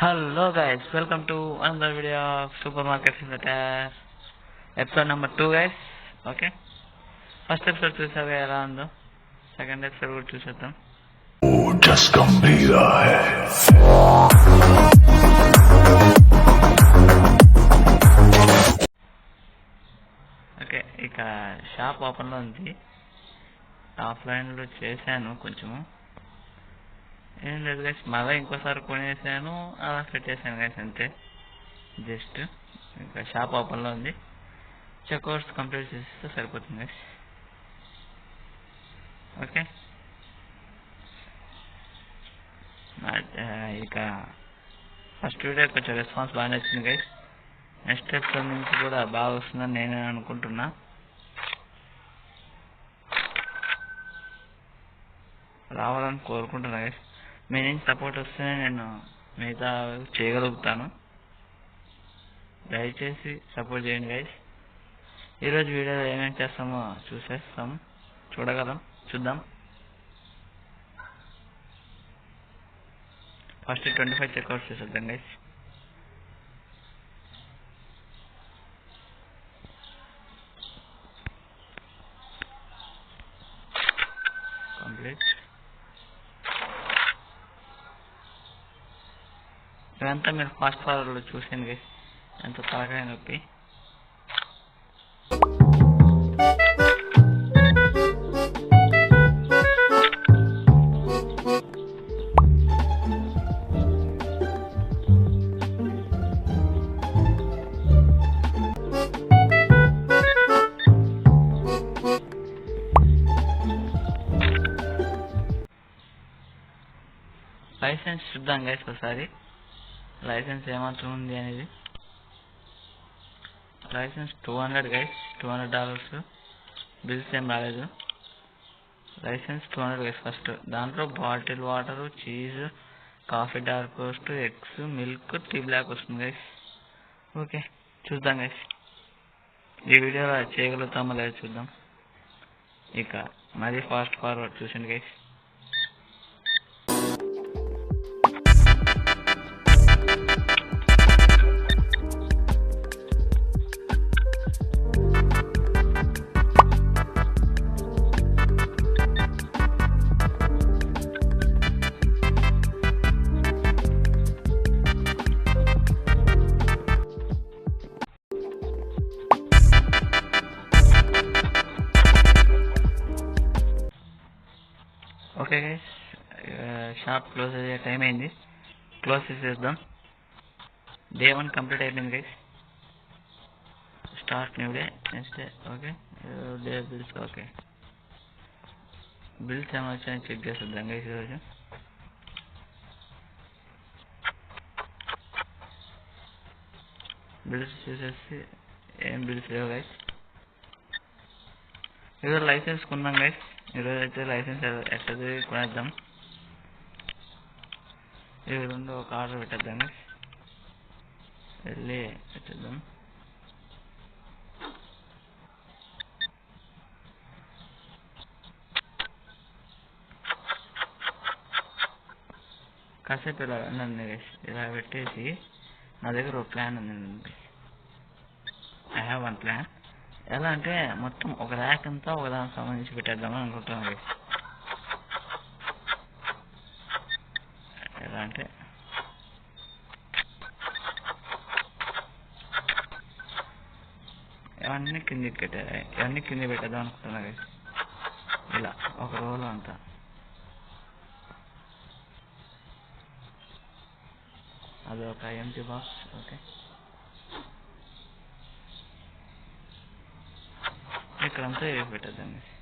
Hello guys, welcome to another video of Supermarket Simulator episode number 2 guys. Okay, first episode చూసావే ఎలా ఉందో, second episode కూడా చూసేద్దాం. Okay, ఇక shop ఓపెన్లో ఉంది. ఆఫ్లైన్లో చేశాను కొంచెము, ఏం లేదు గైస్, మళ్ళీ ఇంకోసారి కొనేసాను, అలా పెట్టేసాను గైస్, అంతే. జస్ట్ ఇంకా షాప్ ఓపెన్లో ఉంది, చెక్అవుట్స్ కంప్లీట్ చేస్తే సరిపోతుంది గైస్. ఓకే, ఇక ఫస్ట్ వీడియో కొంచెం రెస్పాన్స్ బాగానే వచ్చింది గైస్. నెక్స్ట్ ఎపిసోడ్ నుంచి కూడా బాగా వస్తుందని నేను అనుకుంటున్నా. రావాలని కోరుకుంటున్నా గైస్. మీ నుంచి సపోర్ట్ వస్తేనే నేను మిగతా చేయగలుగుతాను. దయచేసి సపోర్ట్ చేయండి గైస్. ఈరోజు వీడియోలో ఏమేమి చేస్తామో చూద్దాం. ఫస్ట్ 25 చెక్అవుట్స్ చేసేద్దాం గైస్. కంప్లీట్. ఇదంతా మీరు ఫాస్ట్ ఫార్వర్డ్లో చూసాను గైస్, ఎంత తలకాయ నొప్పి. లైసెన్స్ చూద్దాం గైస్ ఒకసారి, లైసెన్స్ ఏమాత్రం ఉంది అనేది. Licence 200 guys, $200. బిల్స్ ఏం రాలేదు. Licence 200 guys. ఫస్ట్ దాంట్లో bottle water, cheese, coffee dark roast, eggs, milk, tea black వస్తుంది గైస్. ఓకే, చూద్దాం గైస్, ఈ వీడియోలో చేయగలుగుతామో లేదో చూద్దాం. ఇక మరీ ఫాస్ట్ ఫార్వర్డ్ చూసండి guys. Okay guys, shop close అయ్యే టైం అయింది, క్లోజ్ చేసేద్దాం. డే 1 కంప్లీట్ అయిపోయింది guys. Start new day, next day. Okay, day bills. Okay, bills ఏమైనా వచ్చాయని చెక్ చేసేద్దాం గైస్. ఈరోజు బిల్స్ చూసేసి ఏం బిల్స్ లేవు గైస్. ఈరోజు లైసెన్స్ కొన్నాం గైస్. ఈరోజు అయితే లైసెన్స్ ఎట్టది కొనేద్దాం. ఈ రెండు ఒక ఆర్డర్ పెట్టేద్దాం గైస్, వెళ్ళి పెట్టేద్దాం. కాసేపు ఇలా ఉండండి గైస్, ఇలా పెట్టేసి నా దగ్గర ఒక ప్లాన్ ఉంది. I have one plan. ఎలా అంటే మొత్తం ఒక ర్యాక్ అంతా ఒకదానికి సంబంధించి పెట్టేద్దామని అనుకుంటున్నాను గైస్. ఎలా అంటే ఇవన్నీ కింద పెట్టేద్దాం అనుకుంటున్నా గైస్. ఇలా ఒక రోలో అంతా. అది ఒక ఎంటీ బాక్స్. ఓకే, ఇక్కడంతా ఇవి పెట్టేద్దాం గైస్,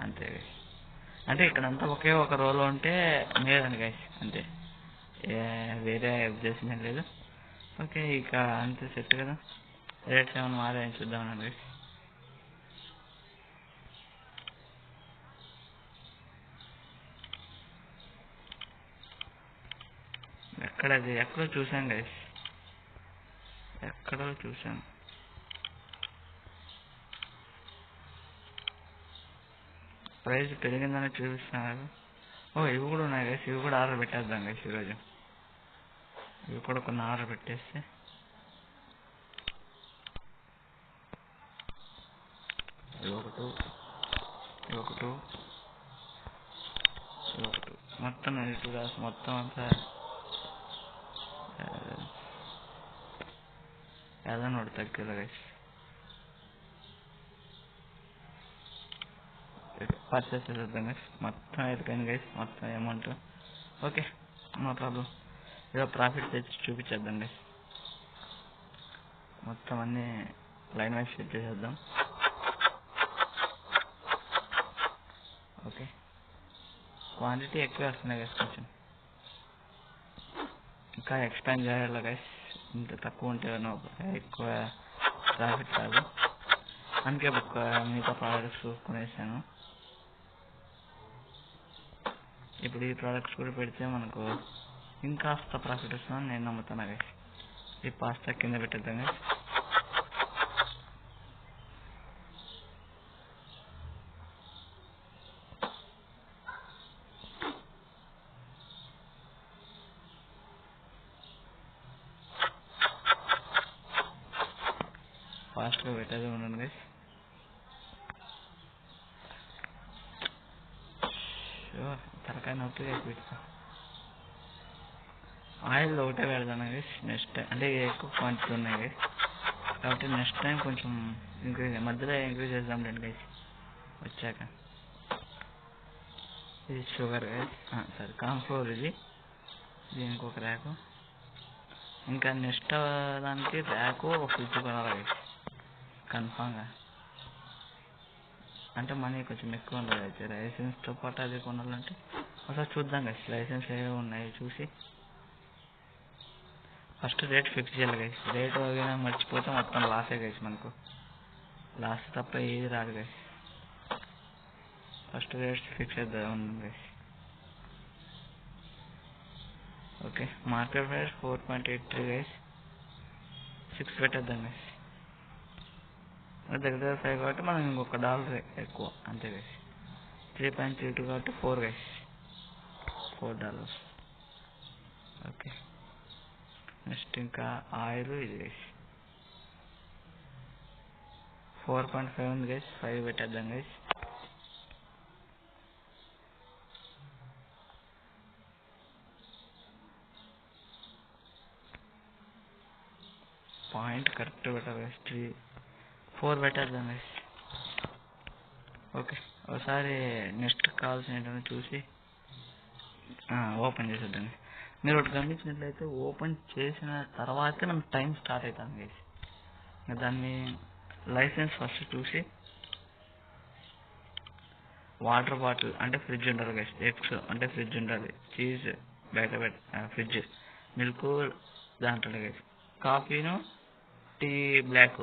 అంతే గైస్. అంటే ఇక్కడంతా ఒకే ఒక రోలో ఉంటే మేలండి గైస్, అంతే, వేరే ఉద్దేశం ఏం లేదు. ఓకే, ఇక అంతే, సెట్ కదా. రేట్స్ ఏమైనా మారాయని చూద్దామని గైస్. ఎక్కడో చూసాను గైస్, ఎక్కడో చూసాను. ప్రైస్ పెరిగిందని చూపిస్తున్నారు. ఓ ఇవి కూడా ఉన్నాయి గైస్, ఇవి కూడా ఆర్డర్ పెట్టేద్దాం గైస్ ఈరోజు. ఇవి కూడా కొన్ని ఆర్డర్ పెట్టేస్తే ఒకటి మొత్తం 2 గ్లాస్ మొత్తం అంతా ఏదైనా ఒకటి తగ్గిలా గైస్. పర్చేస్ చేసేద్దాం గైస్. మొత్తం అయిపోయింది గైస్, మొత్తం అమౌంట్. Okay, no problem. ఏదో ప్రాఫిట్ తెచ్చి చూపించేద్దాం గైస్. మొత్తం అన్నీ లైన్ వైజ్ సెట్ చేసేద్దాం. ఓకే, క్వాంటిటీ ఎక్కువ వస్తున్నాయి గైస్, కొంచెం ఇంకా ఎక్స్పాండ్ చేయాలి గైస్. ఇంత తక్కువ ఉంటే ఎక్కువ ప్రాఫిట్ రాదు, అందుకే మిగతా ప్రోడక్ట్స్ కొనేసాను. ఇప్పుడు ఈ ప్రోడక్ట్స్ కూడా పెడితే మనకు ఇంకాస్త ప్రాఫిట్ వస్తుందని నేను నమ్ముతాను గైస్. ఈ పాస్తా కింద పెట్టేద్దాం గైస్. ఫాస్ట్గా పెట్టేది ఉండండి గైస్. తలకాయ నొప్పి గైస్ పెడతా. ఆయిల్ ఒకటే పెడతాను గైస్ నెక్స్ట్ టైం, అంటే ఎక్కువ క్వాంటిటీ ఉన్నాయి గైస్ కాబట్టి నెక్స్ట్ టైం కొంచెం మధ్యలో ఇంక్రీజ్ చేద్దాం రండి గైస్ వచ్చాక. ఇది షుగర్ గైస్, సరే కాన్ఫ్లోర్ ఇది, దీనికి ఒక ర్యాకు. ఇంకా నెక్స్ట్ దానికి ర్యాకు ఒక ఫ్రిడ్జ్ కొనాలి గైస్ కన్ఫామ్గా. అంటే మనీ కొంచెం ఎక్కువ ఉండదు అయితే లైసెన్స్తో పాటు అది కొనాలంటే ఒకసారి చూద్దాం గైస్. లైసెన్స్ ఏవి ఉన్నాయి చూసి ఫస్ట్ రేట్ ఫిక్స్ చేయాలి గైస్. రేట్ ఏదైనా మర్చిపోతే మొత్తం లాసే గైస్, మనకు లాస్ తప్ప ఏది రాదు గైస్. ఫస్ట్ రేట్ ఫిక్స్ చేద్దాం guys. Okay, market price 4.83 guys. 6 పెట్టేద్దాం గైస్. దగ్గర 5 కాబట్టి మనం ఇంకొక $1 ఎక్కువ అంతే గైస్. 3.32 కాబట్టి 4 గైస్, $4. ఓకే, నెక్స్ట్ ఇంకా ఆయిల్ ఇది గైస్ 4.5 ఉంది గైస్. 5 పెట్టేద్దాం గైస్. పాయింట్ కరెక్ట్ పెట్టాలి గైస్. 4 పెట్టేద్దాం గైస్. ఓకే, ఒకసారి నెక్స్ట్ కావాల్సిన ఏంటో చూసి ఓపెన్ చేసేద్దాం. మీరు ఒకటి గమనించినట్లయితే ఓపెన్ చేసిన తర్వాతే మన టైం స్టార్ట్ అవుతుంది గైస్. దాన్ని లైసెన్స్ ఫస్ట్ చూసి వాటర్ బాటిల్ అంటే ఫ్రిడ్జ్ ఉండాలి గైస్. ఎగ్స్ అంటే ఫ్రిడ్జ్ ఉండాలి. చీజ్ బయట ఫ్రిడ్జ్, మిల్క్ దాంట్లో గైస్. కాఫీను టీ బ్లాక్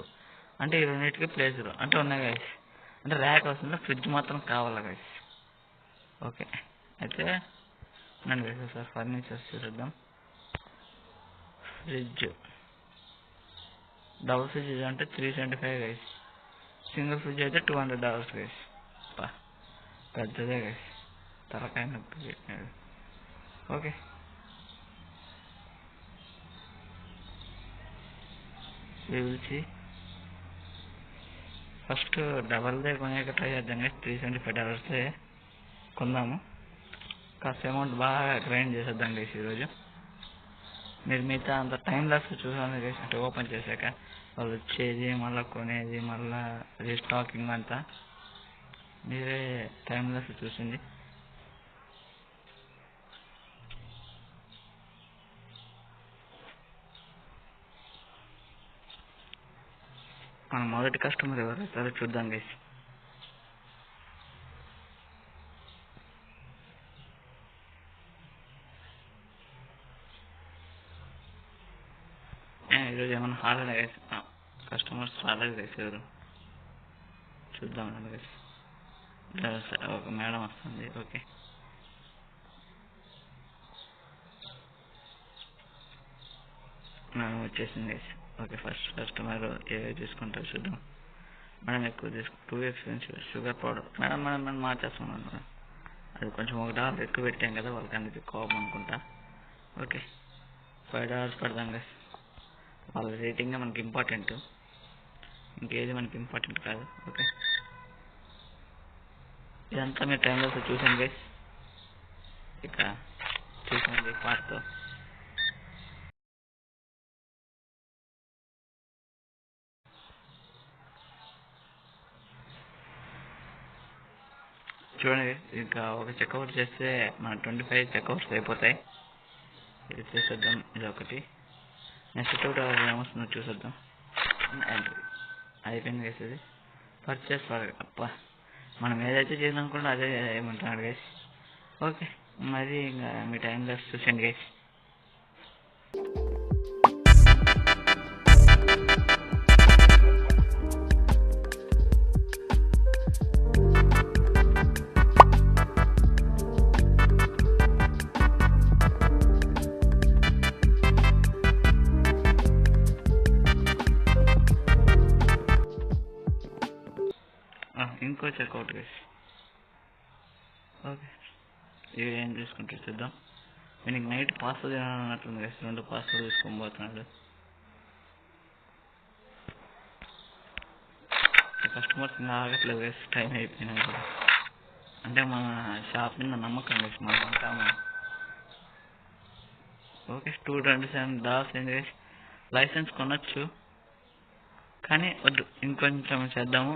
అంటే ఈ రెండింటికి ప్లేసులు అంటే ఉన్నాయి గైస్. అంటే ర్యాక్ వస్తుంది, ఫ్రిడ్జ్ మాత్రం కావాలి గైస్. ఓకే, అయితే నన్ను గైస్ ఒకసారి ఫర్నిచర్స్ చూద్దాం. ఫ్రిడ్జ్ డబుల్ ఫ్రిడ్జ్ అంటే 375 గైస్. సింగిల్ ఫ్రిడ్జ్ అయితే $200 గైస్. పెద్దదే గైస్, తలకాయ నొప్పి పెట్టినాడు. ఓకే, పిలిచి ఫస్ట్ డబల్దే కొనేక ట్రై చేద్దాం గైస్. $375 కొందాము. కాస్త అమౌంట్ బాగా గ్రైండ్ చేసేద్దాం గైస్ ఈరోజు. మీరు మిగతా అంత టైం లాస్ చూసాను గైస్. అంటే ఓపెన్ చేశాక వాళ్ళు వచ్చేది, మళ్ళీ కొనేది, మళ్ళీ రీస్టాకింగ్ అంతా మీరే టైం లాస్ చూసింది. మన మొదటి కస్టమర్ ఎవరైతే చూద్దాం గైస్. ఈరోజు ఏమన్నా హాలిడే గైస్, కస్టమర్స్ రాలేదు గైస్ ఎవరు. చూద్దాం గైస్. ఒక మేడం వస్తుంది. ఓకే, మేడం వచ్చేసింది గైస్. ఓకే, ఫస్ట్ కస్టమర్ ఏవి తీసుకుంటారో చూద్దాం. మేడం ఎక్కువ too expensive sugar powder. Madam మనం మార్చేస్తున్నాం మేడం. అది కొంచెం $1 ఎక్కువ పెట్టాం కదా వాళ్ళకి, అందుకే కోపం అనుకుంటా. ఓకే, $5 పెడదాం గైస్. వాళ్ళ రేటింగ్ మనకి ఇంపార్టెంట్, ఇంకేది మనకి ఇంపార్టెంట్ కాదు. ఓకే, ఇదంతా మీరు టైంలో చూసాను గైస్. ఇక చూసాను పార్ట్తో చూడండి. ఇంకా ఒక చెక్అవుట్ చేస్తే మన 25 చెక్అవుట్స్ అయిపోతాయి. ఇది చేసేద్దాం, ఇది ఒకటి. నెక్స్ట్ ఏమొస్తుందో చూసేద్దాం. అయిపోయింది గైస్. ఇది పర్చేస్ అప్ప మనం ఏదైతే చేయాలనుకుంటే అదే ఏమంటున్నాడు గైస్. ఓకే, మరి ఇంకా మీ టైంలో చూసండి గైస్. ఇంకో చెక్అవుట్ గైస్. ఓకే, ఇవి ఏం చూసుకుంటే చూద్దాం. నేను నైట్ పాస్వర్డ్ అన్నట్టుంది గైస్. 2 పాస్వర్డ్ తీసుకొని పోతున్నాడు. కస్టమర్స్ ఇంకా ఆగట్లేదు గైస్, టైం అయిపోయినా కూడా. అంటే మన షాప్ మీద నమ్మకం గైస్, మనం ఉంటాము. ఓకే, $227 అయింది గైస్. లైసెన్స్ కొనొచ్చు కానీ వద్దు, ఇంకొంచెం చేద్దాము.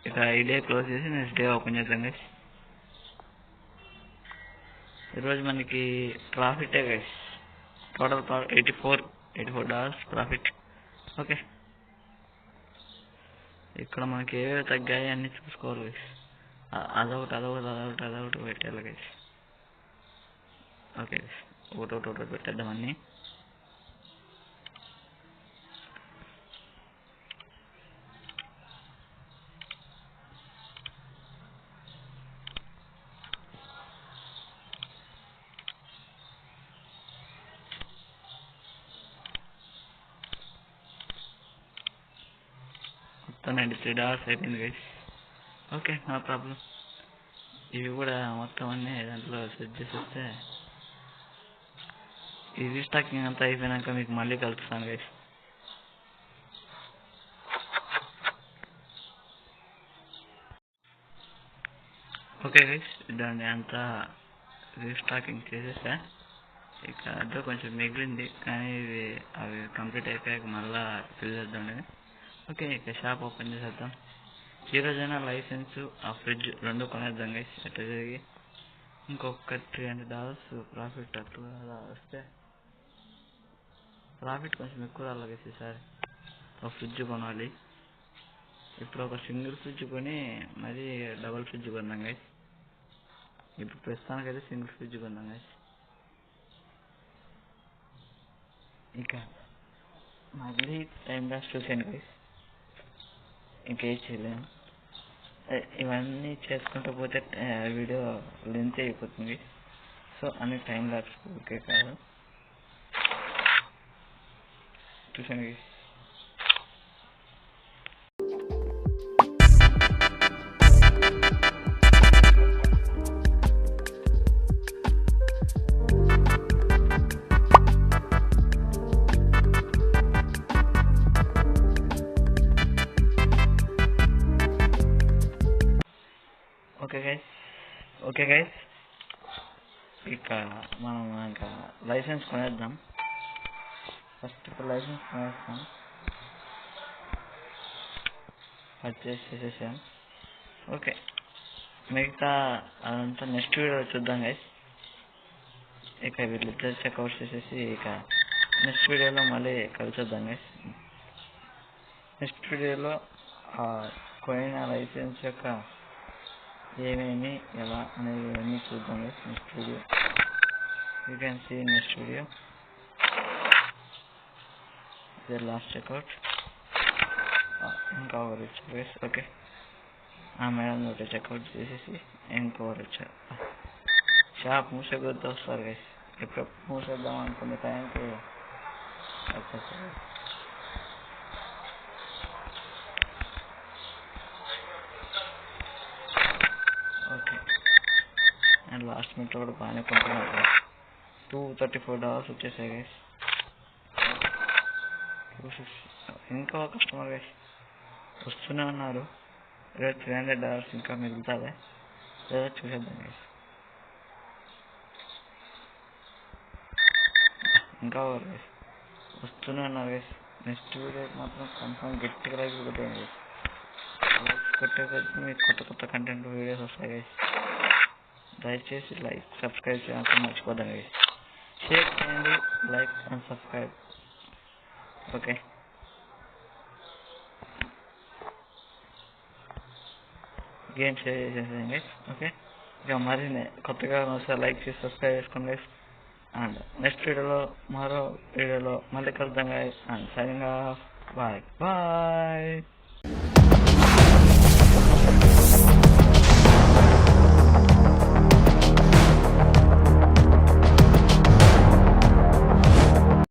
ఇక ఈ డే క్లోజ్ చేసి నెక్స్ట్ డే ఓపెన్ చేద్దాం గైస్. ఈరోజు మనకి ప్రాఫిటే గైస్. Total $84 profit. ఓకే, ఇక్కడ మనకి ఏవేవి తగ్గాయి అన్నీ చూసుకోవాలి గైస్. అదొకటి పెట్టాలి గైస్. ఓకే గైస్, ఒకటి పెట్టేద్దాం అన్నీ. మొత్తం $93 అయిపోయింది గైస్. Okay, no problem. ఇవి కూడా మొత్తం అన్నీ దాంట్లో సెట్ చేసేస్తే ఈ రీస్టాకింగ్ అంతా అయిపోయినాక మీకు మళ్ళీ కలుస్తాను గైస్. ఓకే గైస్, దాన్ని అంతా రీస్టాకింగ్ చేసేసా. ఇక అదో కొంచెం మిగిలింది కానీ అవి కంప్లీట్ అయిపోయాక మళ్ళీ ఫిల్ చేద్దాం. ఓకే, ఇక షాప్ ఓపెన్ చేసేద్దాం. ఈ రోజైనా లైసెన్స్ ఆ ఫ్రిడ్జ్ 2 కొనేద్దాం గైస్. ఎట్లా జరిగి ఇంకొక $300 ప్రాఫిట్ అట్లా వస్తే ప్రాఫిట్ కొంచెం ఎక్కువ రావాలి గైస్. ఈసారి ఒక ఫ్రిడ్జ్ కొనాలి. ఇప్పుడు ఒక సింగిల్ ఫ్రిడ్జ్ కొని మరి డబుల్ ఫ్రిడ్జ్ కొన్నాం గైస్. ఇప్పుడు ప్రస్తుతానికైతే సింగిల్ ఫ్రిడ్జ్ కొన్నాం గైస్. ఇక మళ్ళీ టైం లాస్ చూసాను గైస్, ఇంకేం చేయలేము. ఇవన్నీ చేసుకుంటూ పోతే వీడియో లెంత్ అయిపోతుంది. సో అన్ని టైం లాప్స్ ఓకే కాదు. చూసాను గైస్. ఓకే గైస్, ఇక మనం ఇంకా లైసెన్స్ కొనేద్దాం. ఫస్ట్ ఇప్పుడు లైసెన్స్ కొనేస్తాం. పర్చేస్ చేసేసాం. ఓకే, మిగతా అదంతా నెక్స్ట్ వీడియో చూద్దాం గైస్. ఇక వీళ్ళిద్దరు చెక్అవుట్ చేసేసి ఇక నెక్స్ట్ వీడియోలో మళ్ళీ కలిసేద్దాం గైస్. నెక్స్ట్ వీడియోలో కొయిన లైసెన్స్ యొక్క ఏమేమి ఎలా అనేది ఇవన్నీ చూద్దాం guys. Next video you can see next video. ఇదే లాస్ట్ చెక్అవుట్. ఇంకా ఒకరు వచ్చారు గైస్. ఓకే, ఆ మేడం ఒకటి చెక్అవుట్ చేసేసి ఇంకొకరు వచ్చారు. షాప్ మూసే కొద్ది వస్తారు గైస్. ఎప్పుడు మూసేద్దాం అనుకునే టైంకి వచ్చేస్తారు. ఓకే, అండ్ లాస్ట్ మినిట్లో కూడా బాగానే కొంటున్నారు. $234 వచ్చేసాయి గైస్. ఇంకా కస్టమర్ గైస్ వస్తూనే ఉన్నారు. ఈరోజు $300 ఇంకా మిగులుతుందా లేదా చూసేద్దాం గైస్. ఇంకా గైస్ వస్తూనే ఉన్నారు గైస్. నెక్స్ట్ వీడియో మాత్రం కన్ఫర్మ్ గట్టిగా లైక్ కొట్టండి గైస్. లైక్స్ కొట్టేసరికి మీకు కొత్త కంటెంట్ వీడియోస్ వస్తాయి గైస్. దయచేసి లైక్ సబ్స్క్రైబ్ చేయడానికి మర్చిపోద్దాం గైస్. షేర్ చేయండి, like and subscribe. Okay game share చేసేసాం గైస్. ఓకే ఇక మరి కొత్తగా ఒకసారి లైక్ చేసి సబ్స్క్రైబ్ చేసుకోండి గైస్. అండ్ నెక్స్ట్ వీడియోలో మరో వీడియోలో మళ్ళీ కలుద్దాం guys. And signing off. Bye bye.